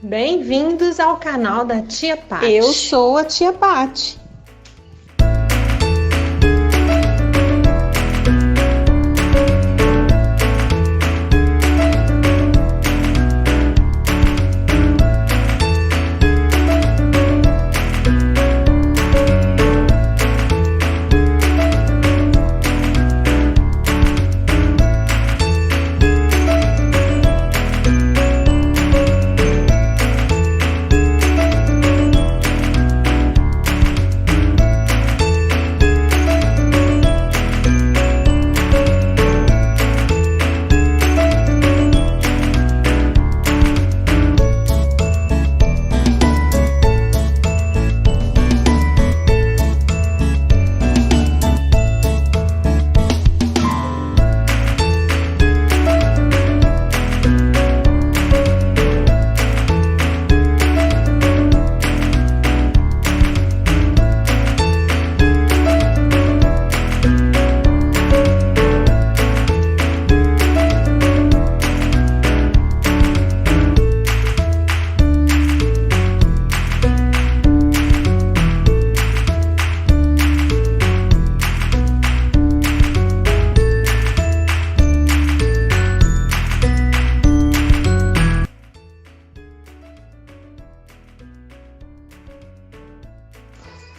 Bem-vindos ao canal da Tia Paty. Eu sou a Tia Paty.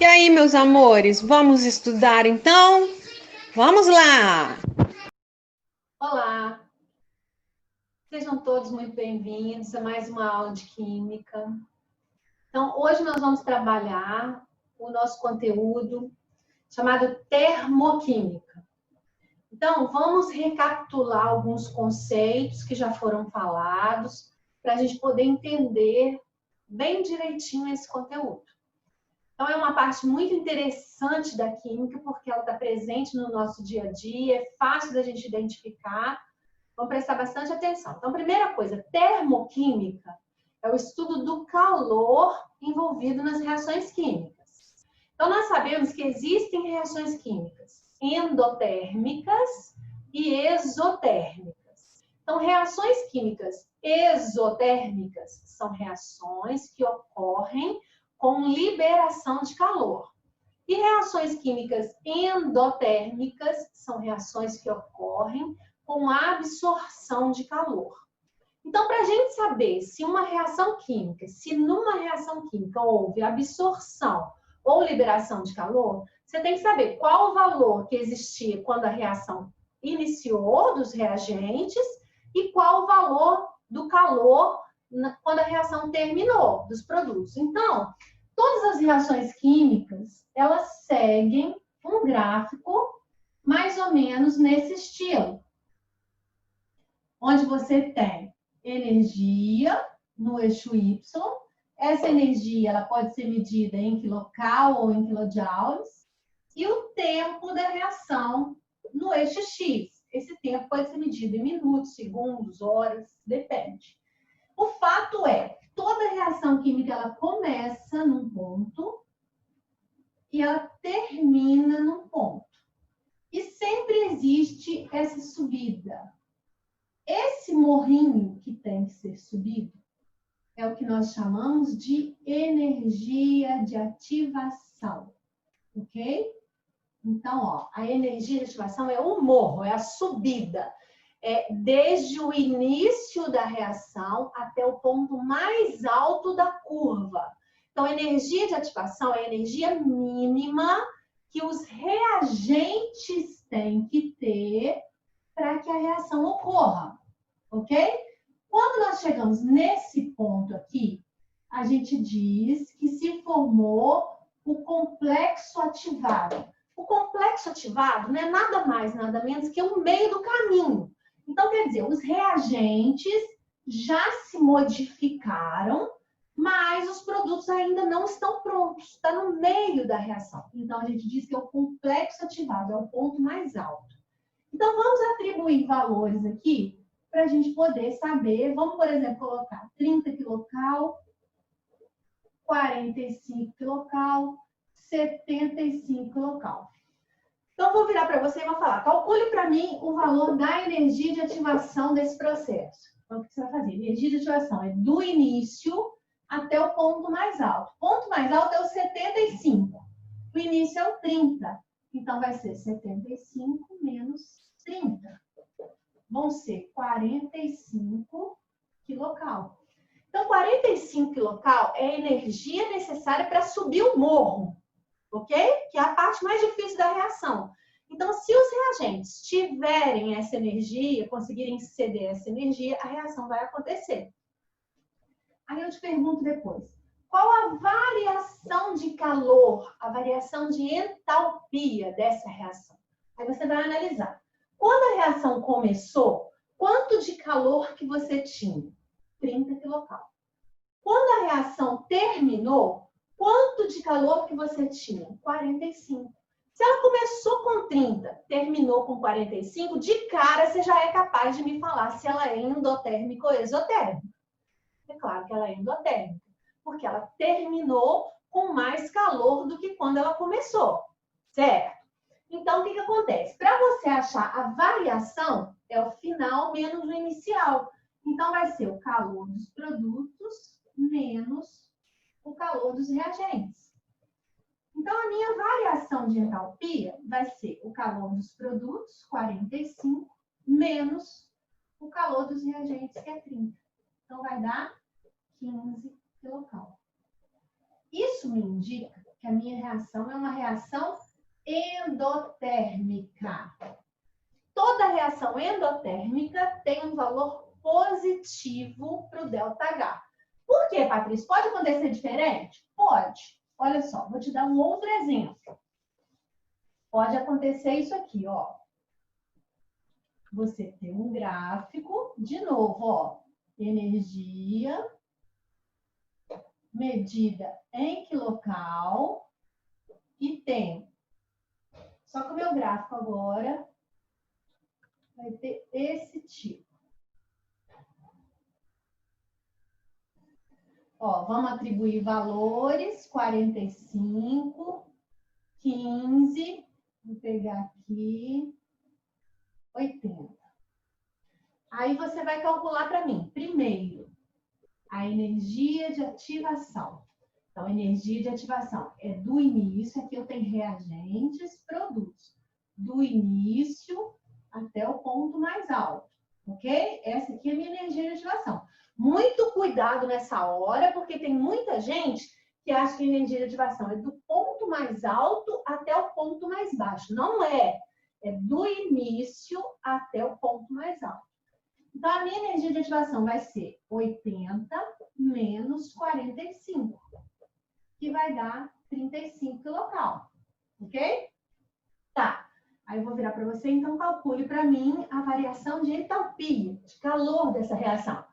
E aí, meus amores, vamos estudar então? Vamos lá! Olá! Sejam todos muito bem-vindos a mais uma aula de Química. Então, hoje nós vamos trabalhar o nosso conteúdo chamado Termoquímica. Então, vamos recapitular alguns conceitos que já foram falados para a gente poder entender bem direitinho esse conteúdo. Então, é uma parte muito interessante da química, porque ela está presente no nosso dia a dia, é fácil da gente identificar. Vamos prestar bastante atenção. Então, primeira coisa, termoquímica é o estudo do calor envolvido nas reações químicas. Então, nós sabemos que existem reações químicas endotérmicas e exotérmicas. Então, reações químicas exotérmicas são reações que ocorrem com liberação de calor. E reações químicas endotérmicas são reações que ocorrem com absorção de calor. Então, para a gente saber se numa reação química houve absorção ou liberação de calor, você tem que saber qual o valor que existia quando a reação iniciou dos reagentes e qual o valor do calor quando a reação terminou dos produtos. Então, todas as reações químicas, elas seguem um gráfico mais ou menos nesse estilo. Onde você tem energia no eixo Y. Essa energia ela pode ser medida em quilocal ou em quilojoules. E o tempo da reação no eixo X. Esse tempo pode ser medido em minutos, segundos, horas, depende. O fato é, toda reação química ela começa num ponto e ela termina num ponto. E sempre existe essa subida. Esse morrinho que tem que ser subido é o que nós chamamos de energia de ativação, ok? Então, ó, a energia de ativação é o morro, é a subida. Desde o início da reação até o ponto mais alto da curva. Então, a energia de ativação é a energia mínima que os reagentes têm que ter para que a reação ocorra, ok? Quando nós chegamos nesse ponto aqui, a gente diz que se formou o complexo ativado. O complexo ativado não é nada mais, nada menos que o meio do caminho. Então, quer dizer, os reagentes já se modificaram, mas os produtos ainda não estão prontos, está no meio da reação. Então, a gente diz que é o complexo ativado, é o ponto mais alto. Então, vamos atribuir valores aqui para a gente poder saber. Vamos, por exemplo, colocar 30 quilocal, 45 quilocal, 75 quilocal. Então, vou virar para você e vou falar, calcule para mim o valor da energia de ativação desse processo. Então, o que você vai fazer? Energia de ativação é do início até o ponto mais alto. O ponto mais alto é o 75. O início é o 30. Então, vai ser 75 menos 30. Vão ser 45 quilocal. Então, 45 quilocal é a energia necessária para subir o morro, ok? Que é a parte mais difícil da reação. Então, se os reagentes tiverem essa energia, conseguirem ceder essa energia, a reação vai acontecer. Aí eu te pergunto depois, qual a variação de calor, a variação de entalpia dessa reação? Aí você vai analisar. Quando a reação começou, quanto de calor que você tinha? 30 quilocal. Quando a reação terminou, quanto de calor que você tinha? 45. Se ela começou com 30, terminou com 45, de cara você já é capaz de me falar se ela é endotérmica ou exotérmica. É claro que ela é endotérmica, porque ela terminou com mais calor do que quando ela começou, certo? Então, o que acontece? Para você achar a variação, é o final menos o inicial. Então, vai ser o calor dos produtos menos o calor dos reagentes. Então, a minha variação de entalpia vai ser o calor dos produtos, 45, menos o calor dos reagentes, que é 30. Então, vai dar 15 quilocal. Isso me indica que a minha reação é uma reação endotérmica. Toda reação endotérmica tem um valor positivo para o ΔH. Por quê, Patrícia? Pode acontecer diferente? Pode. Olha só, vou te dar um outro exemplo. Pode acontecer isso aqui, ó. Você tem um gráfico, de novo, ó. Energia medida em quilocal e tem. Só que o meu gráfico agora vai ter esse tipo. Ó, vamos atribuir valores, 45, 15, vou pegar aqui, 80. Aí você vai calcular para mim, primeiro, a energia de ativação. Então, energia de ativação é do início, aqui eu tenho reagentes, produtos. Do início até o ponto mais alto, ok? Essa aqui é a minha energia de ativação. Muito cuidado nessa hora, porque tem muita gente que acha que a energia de ativação é do ponto mais alto até o ponto mais baixo. Não é. É do início até o ponto mais alto. Então, a minha energia de ativação vai ser 80 menos 45, que vai dar 35 quilocal, ok? Tá. Aí eu vou virar para você, então calcule para mim a variação de entalpia, de calor dessa reação.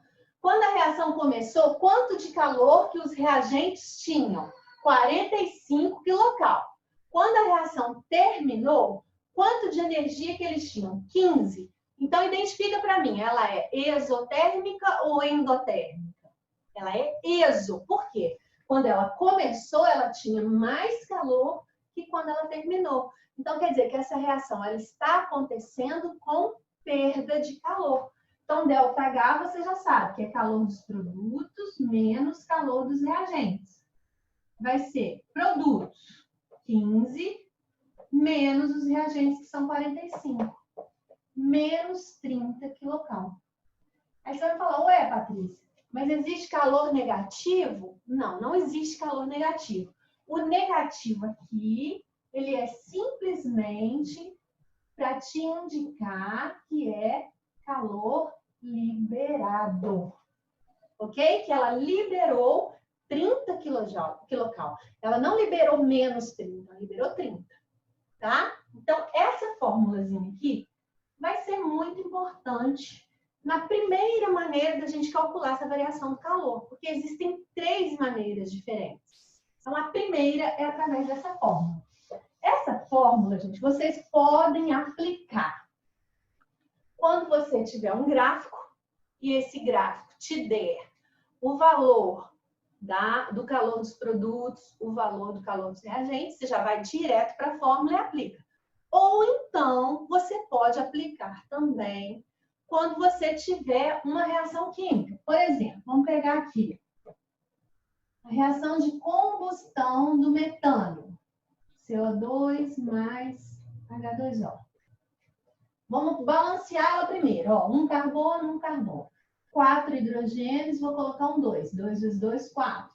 Quando a reação começou, quanto de calor que os reagentes tinham? 45 quilocal. Quando a reação terminou, quanto de energia que eles tinham? 15. Então, identifica para mim, ela é exotérmica ou endotérmica? Ela é exo. Por quê? Quando ela começou, ela tinha mais calor que quando ela terminou. Então, quer dizer que essa reação ela está acontecendo com perda de calor. Então, ΔH você já sabe que é calor dos produtos menos calor dos reagentes. Vai ser produtos 15 menos os reagentes, que são 45. Menos 30 quilocal. Aí você vai falar, ué, Patrícia, mas existe calor negativo? Não, não existe calor negativo. O negativo aqui, ele é simplesmente para te indicar que é calor liberado. Ok? Que ela liberou 30 quilocal. Ela não liberou menos 30, ela liberou 30. Tá? Então, essa formulazinha aqui vai ser muito importante na primeira maneira da gente calcular essa variação do calor, porque existem 3 maneiras diferentes. Então, a primeira é através dessa fórmula. Essa fórmula, gente, vocês podem aplicar quando você tiver um gráfico e esse gráfico te der o valor do calor dos produtos, o valor do calor dos reagentes, você já vai direto para a fórmula e aplica. Ou então, você pode aplicar também quando você tiver uma reação química. Por exemplo, vamos pegar aqui a reação de combustão do metano. CO2 mais H2O. Vamos balancear ela primeiro. Ó, um carbono, um carbono. 4 hidrogênios, vou colocar um 2. 2 vezes 2, 4.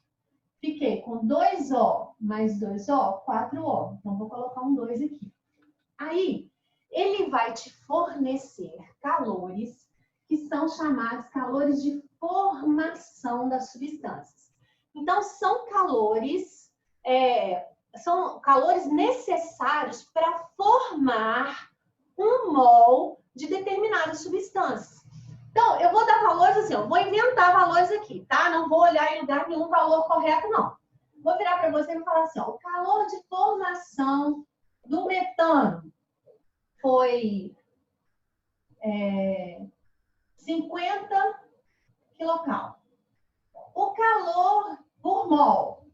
Fiquei com 2O mais 2O, 4O. Então, vou colocar um 2 aqui. Aí, ele vai te fornecer calores que são chamados calores de formação das substâncias. Então, são calores necessários para formar um mol de determinadas substâncias. Então, eu vou dar valores assim, eu vou inventar valores aqui, tá? Não vou olhar em lugar nenhum valor correto, não. Vou virar para você e falar assim, ó, o calor de formação do metano foi 50 kcal. O calor por mol.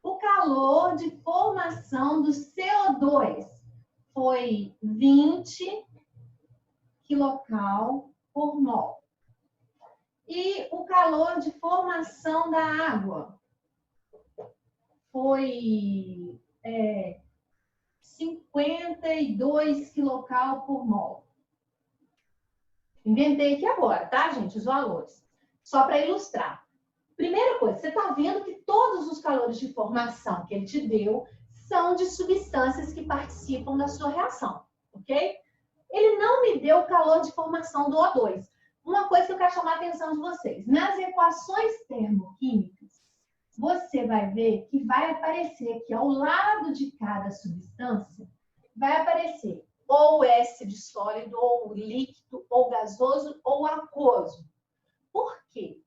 O calor de formação do CO2 foi 20 kcal por mol. E o calor de formação da água foi 52 kcal por mol. Inventei aqui agora, tá, gente? Os valores. Só para ilustrar. Primeira coisa, você está vendo que todos os calores de formação que ele te deu são de substâncias que participam da sua reação, ok? Ele não me deu o calor de formação do O2. Uma coisa que eu quero chamar a atenção de vocês. Nas equações termoquímicas, você vai ver que vai aparecer aqui ao lado de cada substância, vai aparecer ou S de sólido, ou líquido, ou gasoso, ou aquoso. Por quê?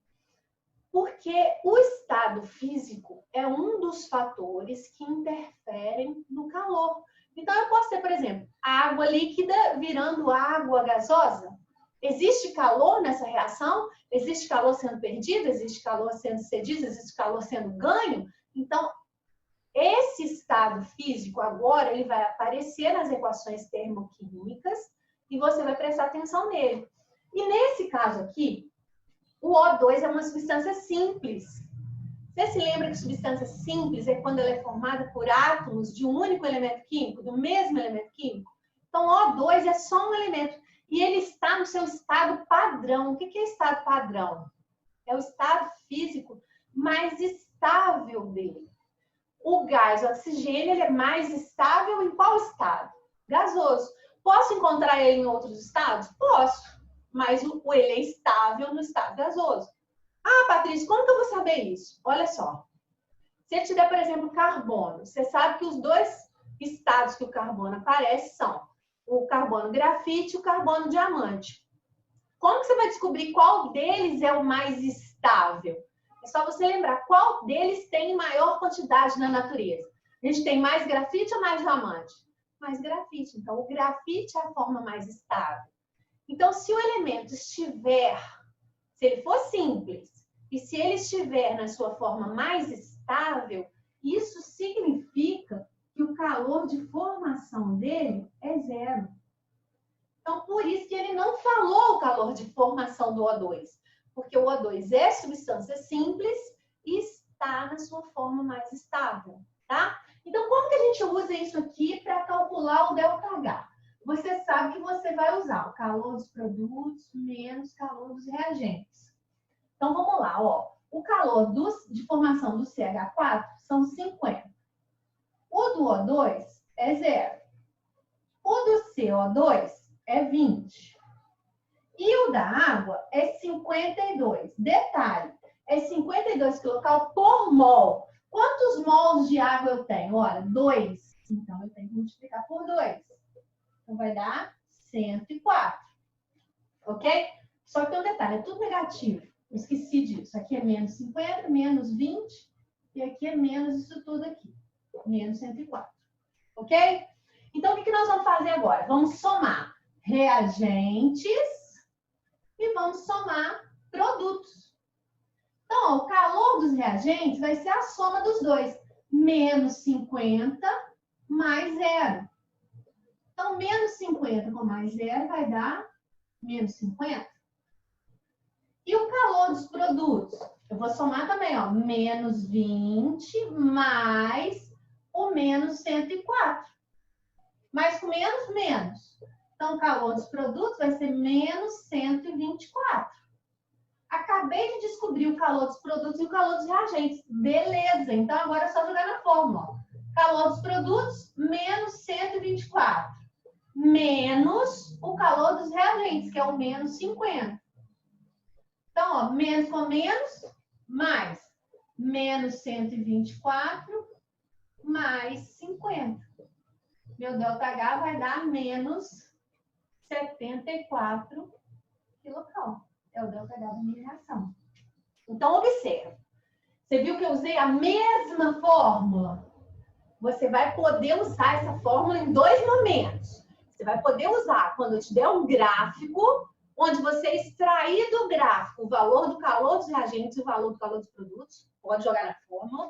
Porque o estado físico é um dos fatores que interferem no calor. Então, eu posso ter, por exemplo, água líquida virando água gasosa. Existe calor nessa reação? Existe calor sendo perdido? Existe calor sendo cedido? Existe calor sendo ganho? Então, esse estado físico agora, ele vai aparecer nas equações termoquímicas e você vai prestar atenção nele. E nesse caso aqui, o O2 é uma substância simples. Você se lembra que substância simples é quando ela é formada por átomos de um único elemento químico, do mesmo elemento químico? Então, O2 é só um elemento. E ele está no seu estado padrão. O que é estado padrão? É o estado físico mais estável dele. O gás, o oxigênio, ele é mais estável em qual estado? Gasoso. Posso encontrar ele em outros estados? Posso. Mas ele é estável no estado gasoso. Ah, Patrícia, como que eu vou saber isso? Olha só. Se eu te der, por exemplo, carbono, você sabe que os dois estados que o carbono aparece são o carbono grafite e o carbono diamante. Como que você vai descobrir qual deles é o mais estável? É só você lembrar qual deles tem maior quantidade na natureza. A gente tem mais grafite ou mais diamante? Mais grafite. Então, o grafite é a forma mais estável. Então, se o elemento estiver, se ele for simples, e se ele estiver na sua forma mais estável, isso significa que o calor de formação dele é zero. Então, por isso que ele não falou o calor de formação do O2. Porque o O2 é substância simples e está na sua forma mais estável, tá? Então, como que a gente usa isso aqui para calcular o ΔH? Você sabe que você vai usar o calor dos produtos menos calor dos reagentes. Então, vamos lá, ó. O calor de formação do CH4 são 50. O do O2 é 0. O do CO2 é 20. E o da água é 52. Detalhe, é 52 kcal por mol. Quantos mols de água eu tenho? Olha, 2. Então, eu tenho que multiplicar por 2. Então, vai dar 104. Ok? Só que tem um detalhe, é tudo negativo. Eu esqueci disso. Aqui é menos 50, menos 20. E aqui é menos isso tudo aqui. Menos 104. Ok? Então, o que nós vamos fazer agora? Vamos somar reagentes e vamos somar produtos. Então, o calor dos reagentes vai ser a soma dos dois. Menos 50 mais 0. Então, menos 50 com mais 0 vai dar menos 50. E o calor dos produtos? Eu vou somar também, ó, menos 20 mais o menos 104. Mais com menos, menos. Então, o calor dos produtos vai ser menos 124. Acabei de descobrir o calor dos produtos e o calor dos reagentes. Beleza, então agora é só jogar na fórmula. Calor dos produtos, menos 124. Menos o calor dos reagentes, que é o menos 50. Então, ó, menos com menos, mais menos 124, mais 50. Meu ΔH vai dar menos 74 quilocal. É o ΔH da minha reação. Então, observa. Você viu que eu usei a mesma fórmula? Você vai poder usar essa fórmula em dois momentos. Você vai poder usar quando eu te der um gráfico, onde você extrair do gráfico o valor do calor dos reagentes e o valor do calor dos produtos. Pode jogar na fórmula.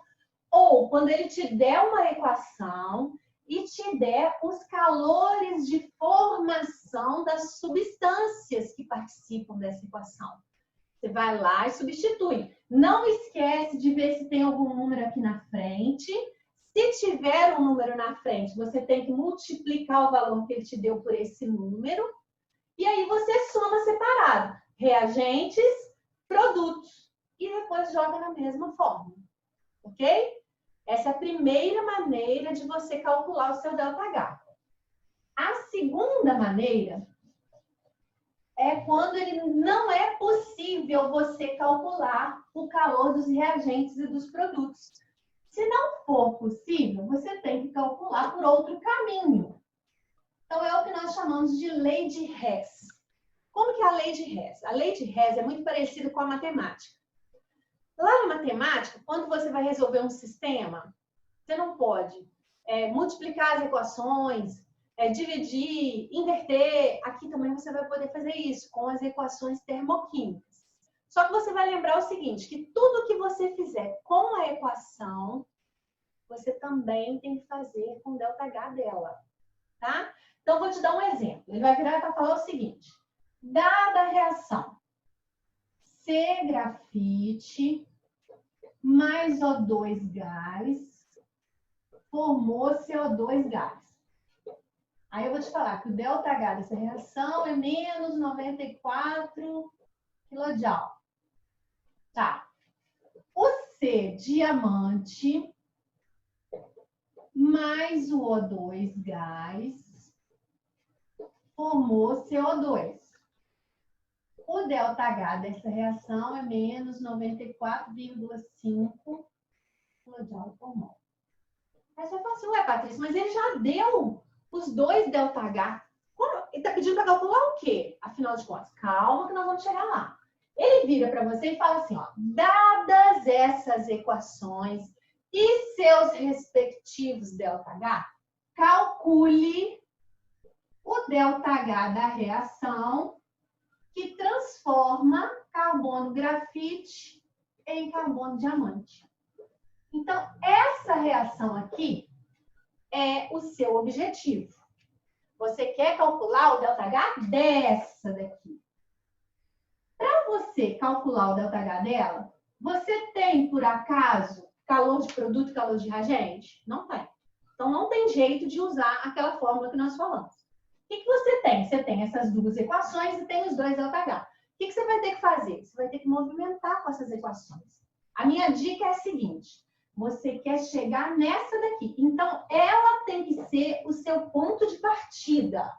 Ou quando ele te der uma equação e te der os calores de formação das substâncias que participam dessa equação. Você vai lá e substitui. Não esquece de ver se tem algum número aqui na frente. Se tiver um número na frente, você tem que multiplicar o valor que ele te deu por esse número. E aí você soma separado. Reagentes, produtos. E depois joga na mesma fórmula. Ok? Essa é a primeira maneira de você calcular o seu ΔH. A segunda maneira é quando ele não é possível você calcular o calor dos reagentes e dos produtos. Se não for possível, você tem que calcular por outro caminho. Então, é o que nós chamamos de lei de Hess. Como que é a lei de Hess? A lei de Hess é muito parecida com a matemática. Lá na matemática, quando você vai resolver um sistema, você não pode multiplicar as equações, dividir, inverter. Aqui também você vai poder fazer isso com as equações termoquímicas. Só que você vai lembrar o seguinte, que tudo que você fizer com a equação, você também tem que fazer com o ΔH dela, tá? Então, vou te dar um exemplo. Ele vai virar para falar o seguinte. Dada a reação C grafite mais O2 gás formou CO2 gás. Aí eu vou te falar que o ΔH dessa reação é menos 94 kJ. Tá. O C diamante mais o O2 gás formou CO2. O ΔH dessa reação é menos 94,5 kJ por mol. Aí você fala assim, ué, Patrícia, mas ele já deu os dois ΔH. Ele está pedindo para calcular o quê? Afinal de contas, calma que nós vamos chegar lá. Ele vira para você e fala assim, ó, dadas essas equações e seus respectivos ΔH, calcule o ΔH da reação que transforma carbono grafite em carbono diamante. Então, essa reação aqui é o seu objetivo. Você quer calcular o ΔH dessa daqui. Para você calcular o ΔH dela, você tem, por acaso, calor de produto e calor de reagente? Não tem. Então, não tem jeito de usar aquela fórmula que nós falamos. O que você tem? Você tem essas duas equações e tem os dois ΔH. O que você vai ter que fazer? Você vai ter que movimentar com essas equações. A minha dica é a seguinte. Você quer chegar nessa daqui. Então, ela tem que ser o seu ponto de partida.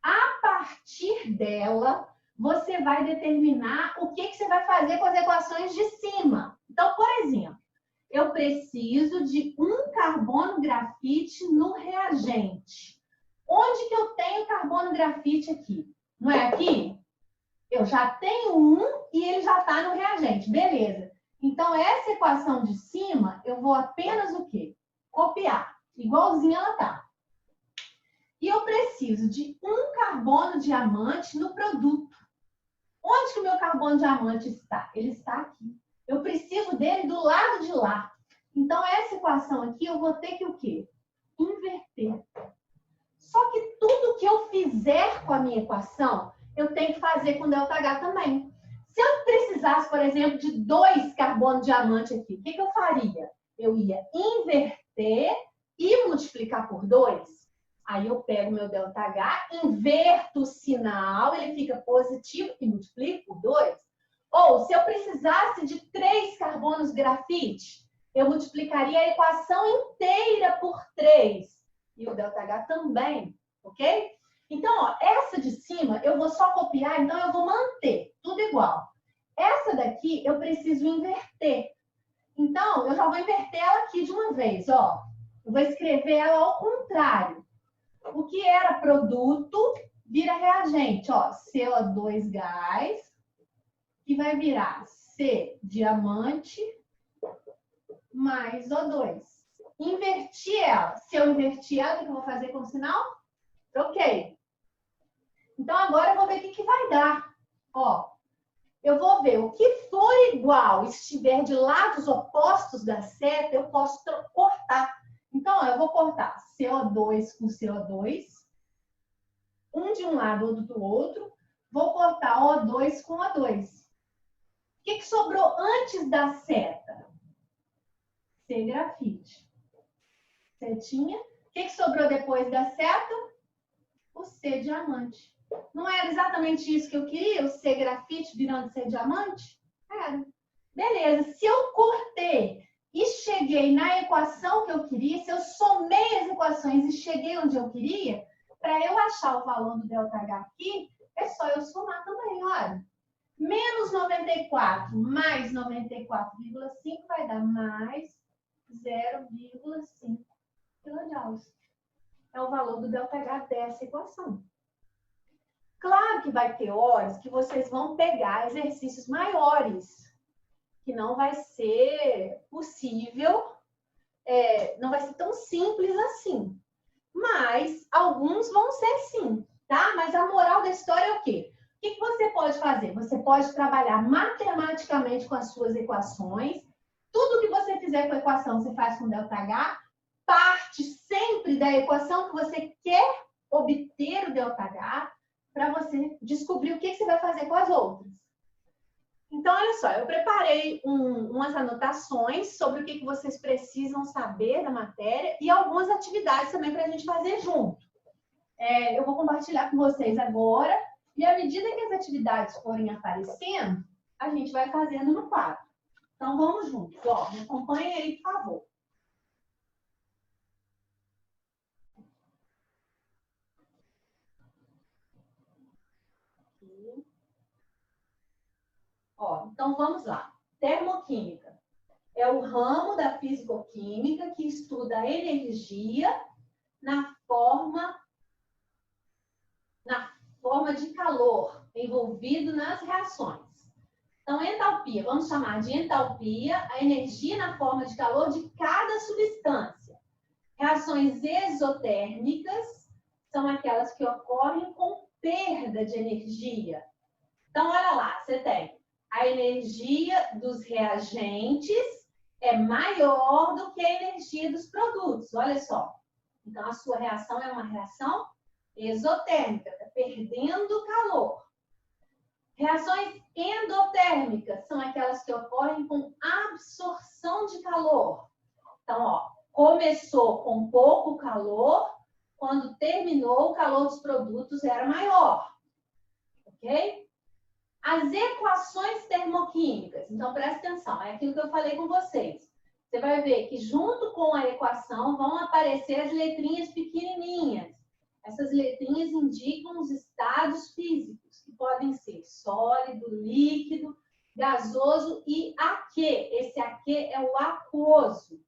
A partir dela, você vai determinar o que você vai fazer com as equações de cima. Então, por exemplo, eu preciso de um carbono grafite no reagente. Onde que eu tenho carbono grafite aqui? Não é aqui? Eu já tenho um e ele já está no reagente. Beleza. Então, essa equação de cima, eu vou apenas o quê? Copiar. Igualzinho ela tá. E eu preciso de um carbono diamante no produto. Onde que o meu carbono diamante está? Ele está aqui. Eu preciso dele do lado de lá. Então, essa equação aqui, eu vou ter que o quê? Inverter. Só que tudo que eu fizer com a minha equação, eu tenho que fazer com ΔH também. Se eu precisasse, por exemplo, de 2 carbono diamante aqui, o que eu faria? Eu ia inverter e multiplicar por 2. Aí eu pego meu ΔH, inverto o sinal, ele fica positivo e multiplico por 2. Ou, se eu precisasse de 3 carbonos grafite, eu multiplicaria a equação inteira por 3. E o ΔH também, ok? Então, ó, essa de cima eu vou só copiar, então eu vou manter, tudo igual. Essa daqui eu preciso inverter. Então, eu já vou inverter ela aqui de uma vez, ó. Eu vou escrever ela ao contrário. O que era produto vira reagente, ó. CO2 gás, que vai virar C diamante mais O2. Inverti ela. Se eu invertir ela, o que eu vou fazer com o sinal? Troquei. Então, agora eu vou ver o que vai dar. Ó, eu vou ver o que for igual, estiver de lados opostos da seta, eu posso cortar. Então, ó, eu vou cortar CO2 com CO2, um de um lado, outro do outro. Vou cortar O2 com O2. O que sobrou antes da seta? C grafite. Setinha. O que sobrou depois da seta? O C diamante. Não era exatamente isso que eu queria? O C grafite virando C diamante? Era. Beleza. Se eu cortei e cheguei na equação que eu queria, se eu somei as equações e cheguei onde eu queria, para eu achar o valor do ΔH aqui, é só eu somar também, olha. Menos 94 mais 94,5 vai dar mais 0,5 kJ. É o valor do ΔH dessa equação. Claro que vai ter horas que vocês vão pegar exercícios maiores, que não vai ser possível, não vai ser tão simples assim. Mas alguns vão ser sim, tá? Mas a moral da história é o quê? O que você pode fazer? Você pode trabalhar matematicamente com as suas equações. Tudo que você fizer com a equação, você faz com ΔH. Parte sempre da equação que você quer obter o ΔH para você descobrir o que você vai fazer com as outras. Então, olha só, eu preparei umas anotações sobre o que vocês precisam saber da matéria e algumas atividades também para a gente fazer junto. Eu vou compartilhar com vocês agora e à medida que as atividades forem aparecendo, a gente vai fazendo no quadro. Então, vamos juntos. Ó, me acompanhem aí, por favor. Ó, então, vamos lá. Termoquímica é o ramo da fisicoquímica que estuda a energia na forma de calor envolvido nas reações. Então, entalpia, vamos chamar de entalpia a energia na forma de calor de cada substância. Reações exotérmicas são aquelas que ocorrem com perda de energia. Então, olha lá, você tem a energia dos reagentes é maior do que a energia dos produtos, olha só. Então, a sua reação é uma reação exotérmica, está perdendo calor. Reações endotérmicas são aquelas que ocorrem com absorção de calor. Então, ó, começou com pouco calor, quando terminou, o calor dos produtos era maior. Ok? As equações termoquímicas. Então, presta atenção, é aquilo que eu falei com vocês. Você vai ver que junto com a equação vão aparecer as letrinhas pequenininhas. Essas letrinhas indicam os estados físicos, que podem ser sólido, líquido, gasoso e aquê. Esse aquê é o aquoso.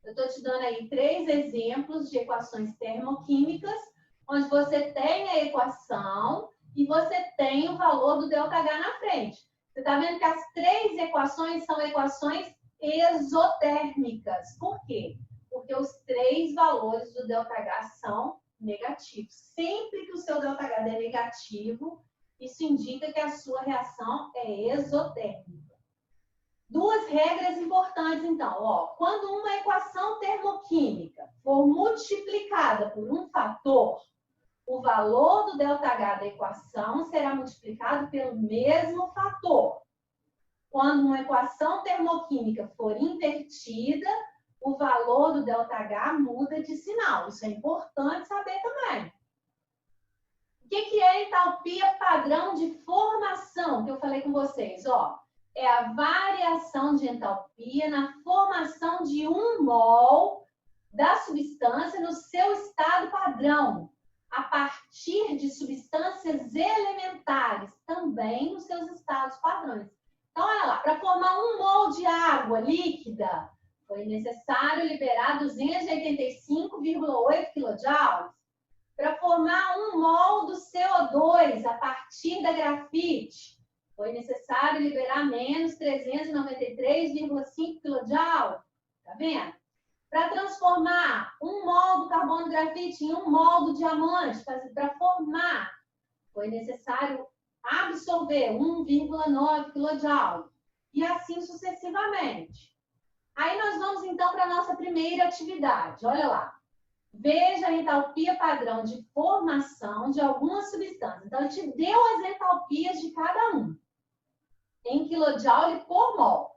Eu estou te dando aí 3 exemplos de equações termoquímicas, onde você tem a equação e você tem o valor do ΔH na frente. Você está vendo que as 3 equações são equações exotérmicas. Por quê? Porque os 3 valores do ΔH são negativos. Sempre que o seu ΔH é negativo, isso indica que a sua reação é exotérmica. 2 regras importantes, então. Ó, quando uma equação termoquímica for multiplicada por um fator, o valor do ΔH da equação será multiplicado pelo mesmo fator. Quando uma equação termoquímica for invertida, o valor do ΔH muda de sinal. Isso é importante saber também. O que é entalpia padrão de formação? Que eu falei com vocês, ó. É a variação de entalpia na formação de 1 mol da substância no seu estado padrão, a partir de substâncias elementares, também nos seus estados padrões. Então, olha lá, para formar 1 mol de água líquida, foi necessário liberar 285,8 kJ. Para formar 1 mol do CO2 a partir da grafite, foi necessário liberar menos 393,5 kJ. Tá vendo? Para transformar 1 mol do carbono grafite em 1 mol do diamante, para formar, foi necessário absorver 1,9 kJ. E assim sucessivamente. Aí nós vamos então para a nossa primeira atividade. Olha lá. Veja a entalpia padrão de formação de algumas substâncias. Então, ele te deu as entalpias de cada um, em quilojoule por mol.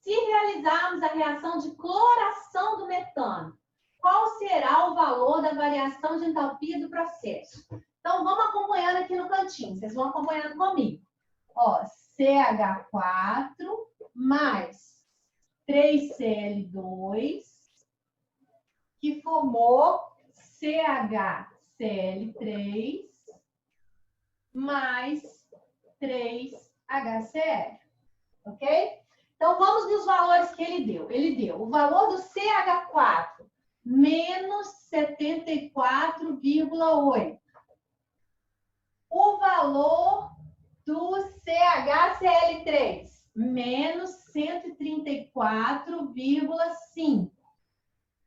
Se realizarmos a reação de cloração do metano, qual será o valor da variação de entalpia do processo? Então, vamos acompanhando aqui no cantinho. Vocês vão acompanhando comigo. Ó, CH4 mais 3Cl2, que formou CHCl3 mais 3HCl. Ok? Então, vamos nos valores que ele deu. Ele deu o valor do CH4, menos 74,8. O valor do CHCl3, menos 134,5.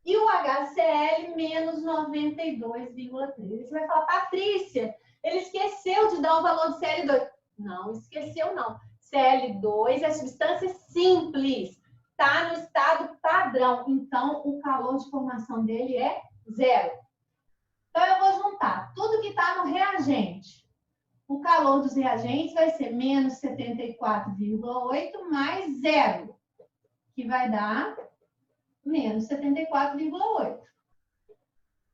E o HCl, menos 92,3. Você vai falar, Patrícia, ele esqueceu de dar o valor do Cl2. Não, esqueceu não. Cl2 é substância simples. Está no estado padrão. Então, o calor de formação dele é 0. Então, eu vou juntar tudo que está no reagente. O calor dos reagentes vai ser menos 74,8 mais 0, que vai dar menos 74,8.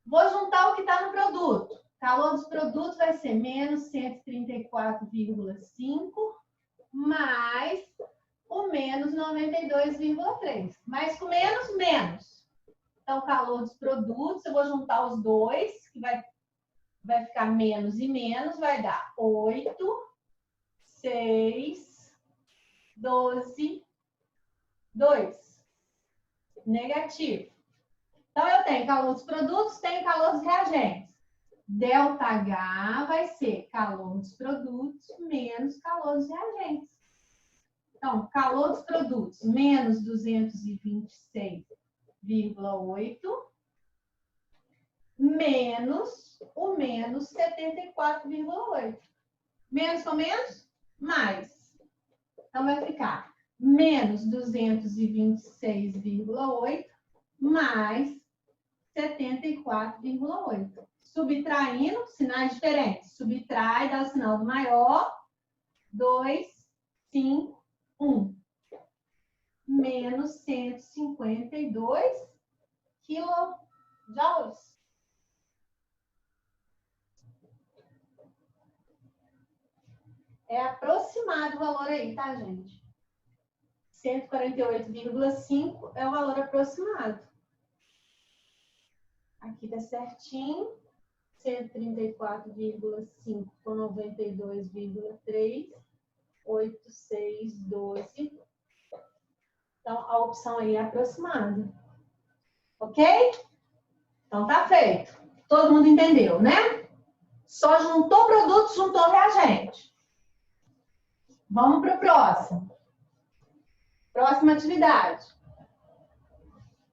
Vou juntar o que está no produto. O calor dos produtos vai ser menos 134,5 mais o menos 92,3. Mais com menos, menos. Então, o calor dos produtos, eu vou juntar os dois, que vai ficar menos e menos, vai dar 8, 6, 12, 2. Negativo. Então, eu tenho calor dos produtos, tenho calor dos reagentes. ΔH vai ser calor dos produtos menos calor dos reagentes. Então, calor dos produtos menos 226,8 menos o menos 74,8. Menos com menos? Mais. Então, vai ficar menos 226,8 mais 74,8. Subtraindo, sinais diferentes. Subtrai, dá o sinal do maior. 2, 5, 1. Menos 152 quilojoules. É aproximado o valor aí, tá, gente? 148,5 é o valor aproximado. Aqui dá certinho. 134,5 com 92,3. 8, 6, 12. Então, a opção aí é aproximada. Ok? Então, tá feito. Todo mundo entendeu, né? Só juntou produto, juntou reagente. Vamos para o próximo. Próxima atividade.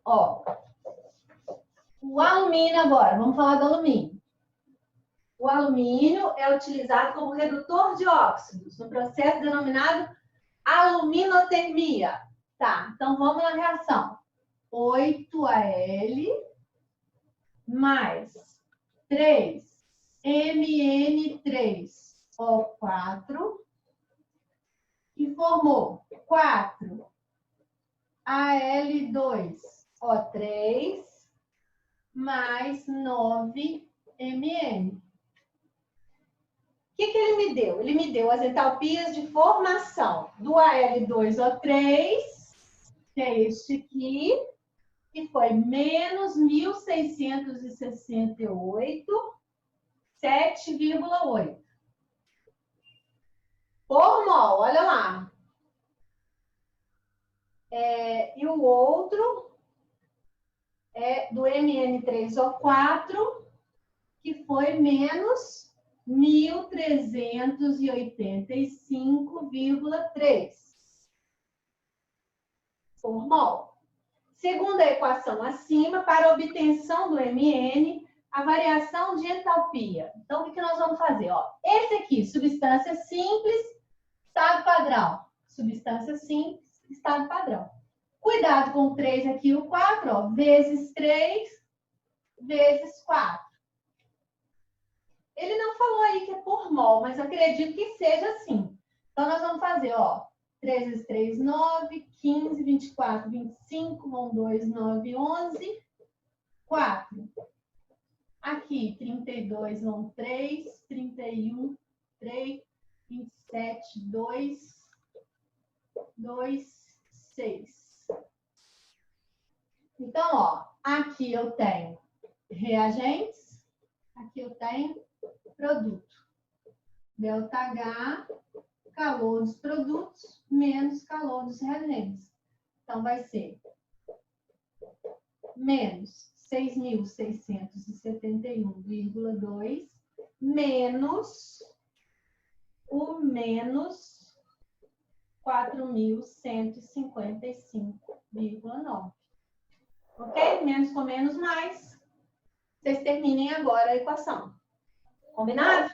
Ó, o alumínio agora. Vamos falar do alumínio. O alumínio é utilizado como redutor de óxidos no processo denominado aluminotermia. Tá, então vamos na reação. 8Al mais 3 MN3O4, que formou 4 AL2O3 mais 9 MN. O que ele me deu? Ele me deu as entalpias de formação do Al2O3, que é este aqui, que foi menos 1.668, 7,8. Por mol, olha lá. E o outro é do MN3O4, que foi menos 1.385,3 por mol. Segundo a equação acima, para a obtenção do MN, a variação de entalpia. Então, o que nós vamos fazer? Esse aqui, substância simples, estado padrão. Substância simples, estado padrão. Cuidado com o 3 aqui e o 4, vezes 3, vezes 4. Ele não falou aí que é por mol, mas acredito que seja assim. Então, nós vamos fazer, 3 vezes 3, 9, 15, 24, 25, 1, 2, 9, 11, 4. Aqui, 32, 1, 3, 31, 3, 27, 2, 2, 6. Então, aqui eu tenho reagentes, aqui eu tenho produto. ΔH, calor dos produtos, menos calor dos reagentes. Então, vai ser menos 6.671,2 menos o menos 4.155,9. Ok? Menos com menos mais. Vocês terminem agora a equação. Combinado?